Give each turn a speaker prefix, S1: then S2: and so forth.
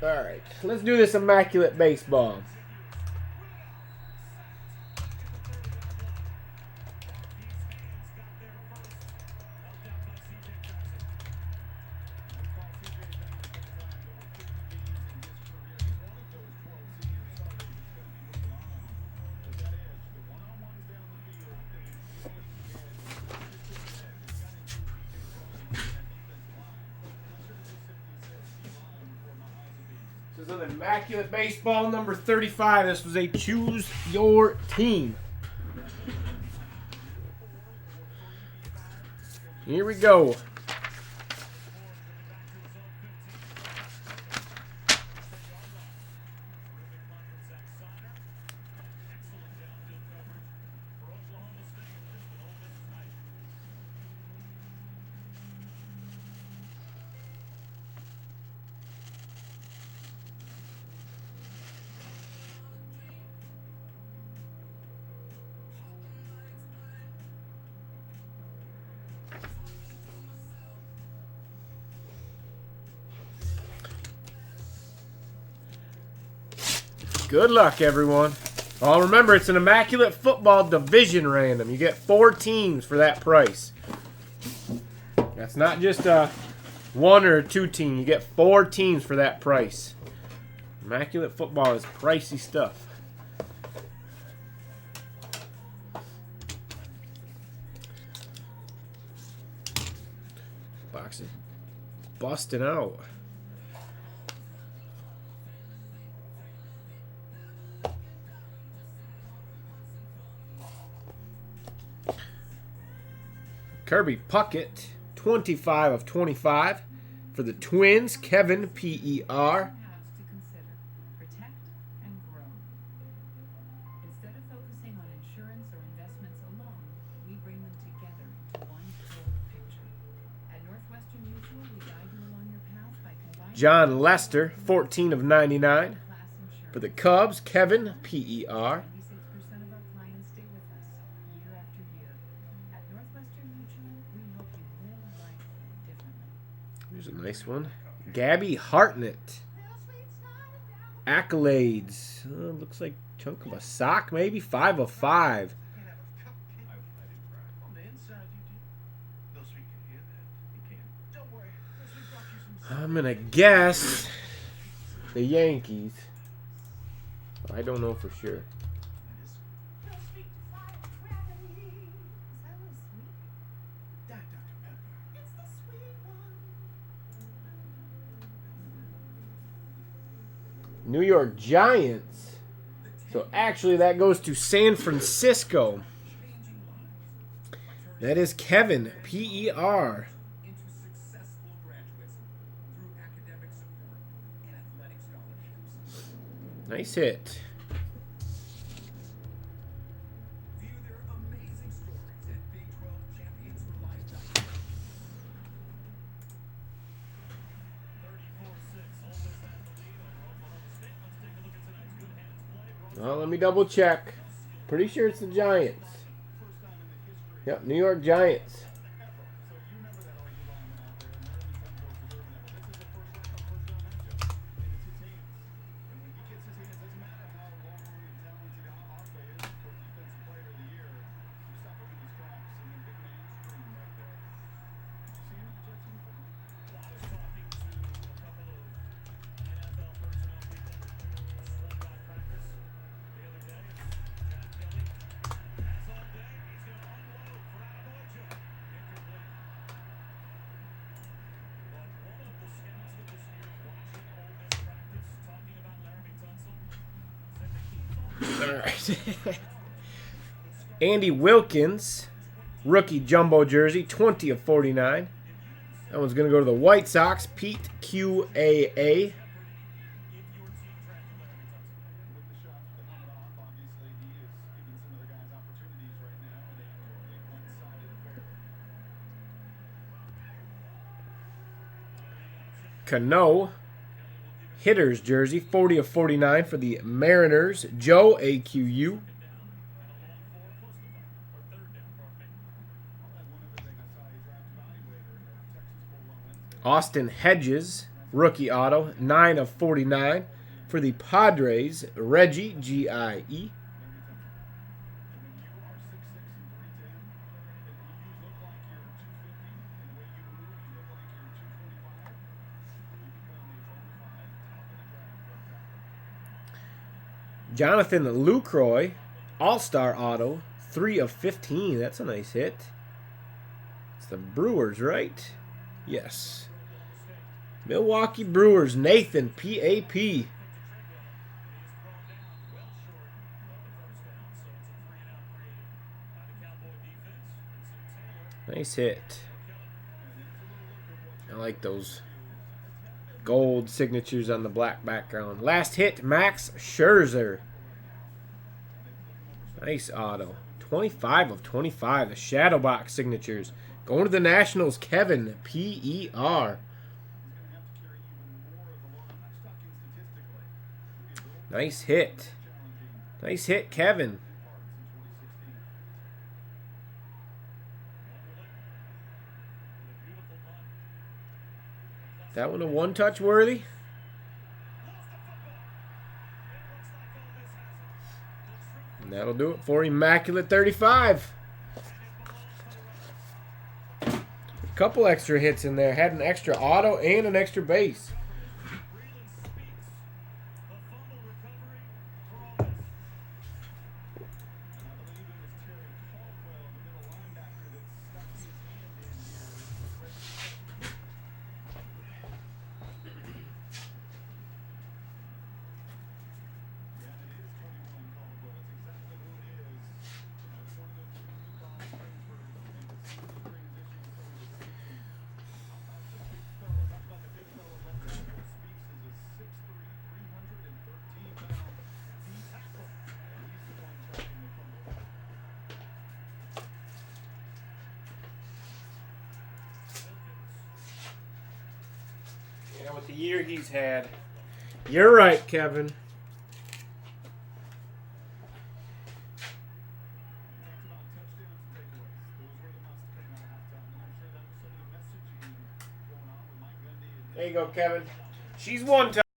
S1: All right, let's do this Immaculate Baseball. This is an Immaculate Baseball number 35. This was a choose your team. Here we go. Good luck, everyone. Oh, remember, it's an Immaculate Football Division random. You get 4 teams for that price. That's not just a 1 or a 2 team. You get 4 teams for that price. Immaculate Football is pricey stuff. Box is busting out. Kirby Puckett, 25 of 25 for the Twins. Kevin, PER. John Lester, 14 of 99 for the Cubs. Kevin, PER. Here's a nice one. Gabby Hartnett. Accolades. Looks like a chunk of a sock, maybe. 5 of 5. I'm going to guess the Yankees. I don't know for sure. New York Giants. So actually that goes to San Francisco. That is Kevin, PER. Nice hit. Well, let me double check. Pretty sure it's the Giants. Yep, New York Giants. All right. Andy Wilkins, rookie jumbo jersey, 20 of 49. That one's going to go to the White Sox. Pete, QAA. Cano, hitter's jersey, 40 of 49 for the Mariners. Joe, AQU. Austin Hedges, Rookie auto, 9/49 for the Padres, Reggie, G-I-E. Jonathan Lucroy, All-Star Auto, 3/15. That's a nice hit. It's the Brewers, right? Yes. Milwaukee Brewers, Nathan, P.A.P. Nice hit. I like those gold signatures on the black background. Last hit, Max Scherzer. Nice auto. 25/25. The shadow box signatures. Going to the Nationals, Kevin, P.E.R. Nice hit. Nice hit, Kevin. That one a one-touch worthy? And that'll do it for Immaculate 35. A couple extra hits in there. Had an extra auto and an extra base. Yeah, with the year he's had. You're right, Kevin. There you go, Kevin. She's one time.